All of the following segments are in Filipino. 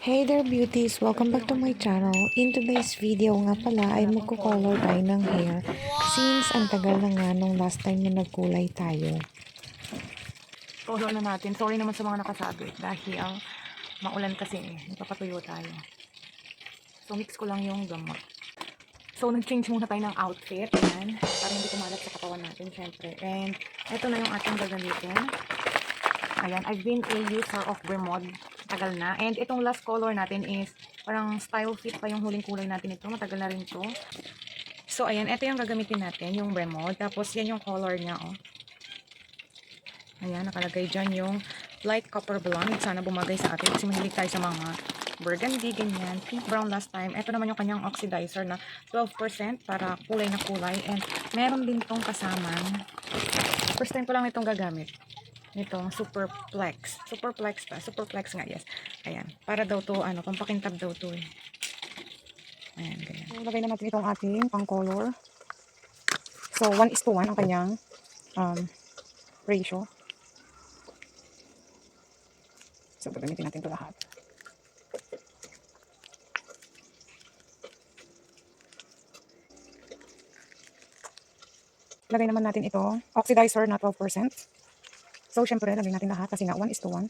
Hey there beauties! Welcome back to my channel. In today's video nga pala ay magko-color tayo ng hair since ang tagal na nga nung last time na nagkulay tayo. Color na natin. Sorry naman sa mga nakasabi dahil ang maulan kasi nagpapatuyo tayo. So mix ko lang yung gamot. So nag-change muna tayo ng outfit. Ayan. Para hindi kumalat sa katawan natin syempre. And ito na yung ating gagamitin. Ayan. I've been a user of Bremod. Tagal na. And itong last color natin is parang style fit pa yung huling kulay natin ito. Matagal na rin to. So ayan. Ito yung gagamitin natin. Yung Bremod. Tapos yan yung color niya. Oh. Ayan, nakalagay dyan yung light copper blonde. Sana bumagay sa atin kasi mahilig tayo sa mga burgundy, ganyan. Pink brown last time. Ito naman yung kanyang oxidizer na 12% para kulay na kulay. And meron din tong kasamang. First time ko lang itong gagamit. Itong Superplex. Superplex pa. Superplex nga, yes. Ayan. Para daw to, pampakintab daw to eh. Ayan, ganyan. So, lagay na natin itong ating pang color. So, 1:1 ang kanyang ratio. So, gagamitin natin ito lahat. Lagay naman natin ito. Oxidizer na 12%. So, syempre, lagay natin lahat kasi nga 1:1.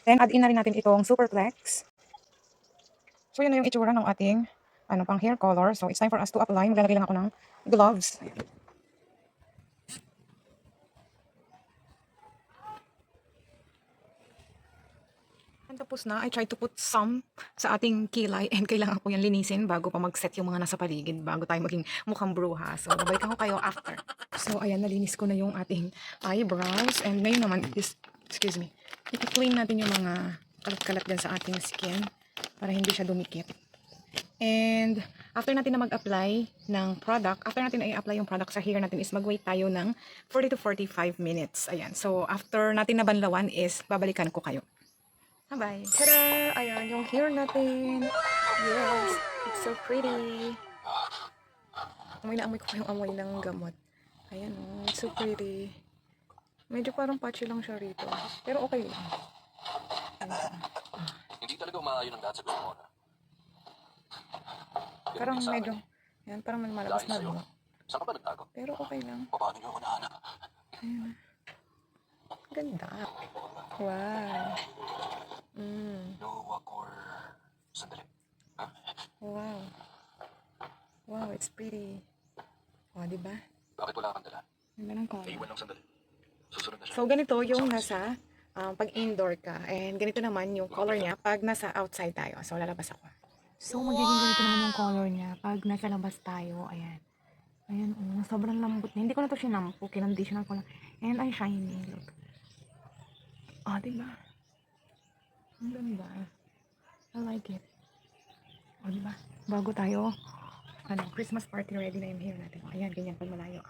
Then, add in na rin natin itong Superplex. So, yun na yung itsura ng ating pang hair color. So, it's time for us to apply. Maglalagay lang ako ng gloves. And tapos na, I tried to put some sa ating kilay and kailangan ko yan linisin bago pa mag-set yung mga nasa paligid bago tayo maging mukhang bruha. So, babalikan ko kayo after. So, ayan, nalinis ko na yung ating eyebrows. And ngayon naman is, excuse me, i-clean natin yung mga kalat-kalat dyan sa ating skin para hindi siya dumikit. And after natin na mag-apply ng product, after natin i-apply yung product sa hair natin is mag-wait tayo ng 40 to 45 minutes. Ayan. So, after natin nabanlawan is babalikan ko kayo. Bye-bye. Tada! Ayan, yung hair natin. Yes, it's so pretty. Amoy na amoy ko yung amoy ng gamot. Ayan oh, it's so pretty. Medyo parang patchy lang siya rito. Pero okay lang. Hindi talaga umaayon ang lahat sa gusto mo. Parang medyo, yan, parang may malabas na bunga. Saan ka ba nagtago? Pero okay lang. Paano niyo ako nahanap? Ayan. Ganda. Wow. Luwak or sandali? Ha? Wow. Wow, it's pretty. O, diba? Bakit wala kang dala? Ganda ng color. Iwan lang sandali. Susunod na siya. So, ganito yung nasa pag indoor ka. And ganito naman yung color niya pag nasa outside tayo. So, lalabas ako. So, magiging ganito naman yung color niya pag nasa labas tayo. Ayan. Ayan, oh, sobrang lambot na. Hindi ko na to sinampo. Kinonditional ko lang. And ang shiny. Look. Ah, diba? Ang ganda. I like it. O, diba? Bago tayo, Christmas party ready na yung hair natin. O, ayan, ganyan pag malayo.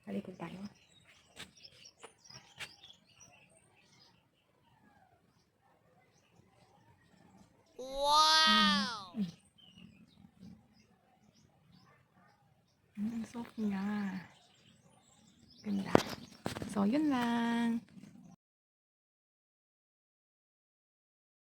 Halikod tayo. Wow! Ang soft niya. Ganda. So, yun lang.